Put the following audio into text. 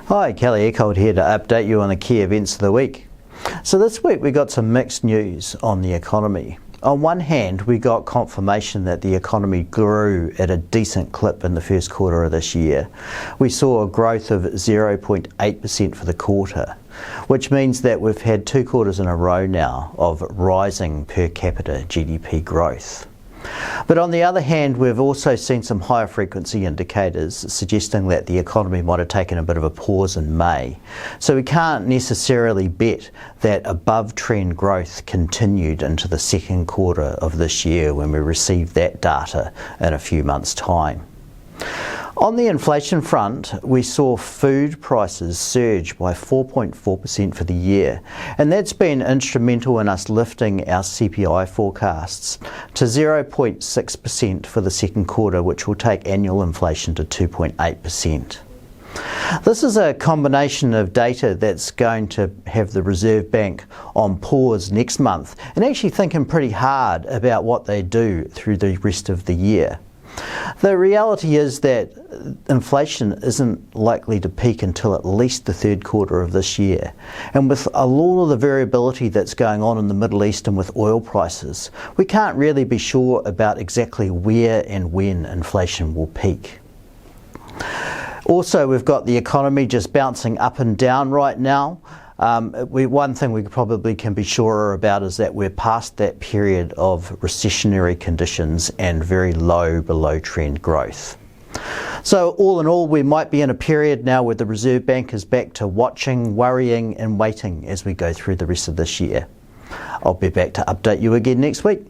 Hi, Kelly Eckholt here to update you on the key events of the week. So this week we got some mixed news on the economy. On one hand, we got confirmation that the economy grew at a decent clip in the first quarter of this year. We saw a growth of 0.8% for the quarter, which means that we've had 2 quarters in a row now of rising per capita GDP growth. But on the other hand, we've also seen some higher frequency indicators suggesting that the economy might have taken a bit of a pause in May. So we can't necessarily bet that above trend growth continued into the second quarter of this year when we receive that data in a few months' time. On the inflation front, we saw food prices surge by 4.4% for the year, and that's been instrumental in us lifting our CPI forecasts to 0.6% for the second quarter, which will take annual inflation to 2.8%. This is a combination of data that's going to have the Reserve Bank on pause next month and actually thinking pretty hard about what they do through the rest of the year. The reality is that inflation isn't likely to peak until at least the third quarter of this year. And with a lot of the variability that's going on in the Middle East and with oil prices, we can't really be sure about exactly where and when inflation will peak. Also, we've got the economy just bouncing up and down right now. One thing we probably can be surer about is that we're past that period of recessionary conditions and very low below trend growth. So all in all, we might be in a period now where the Reserve Bank is back to watching, worrying and waiting as we go through the rest of this year. I'll be back to update you again next week.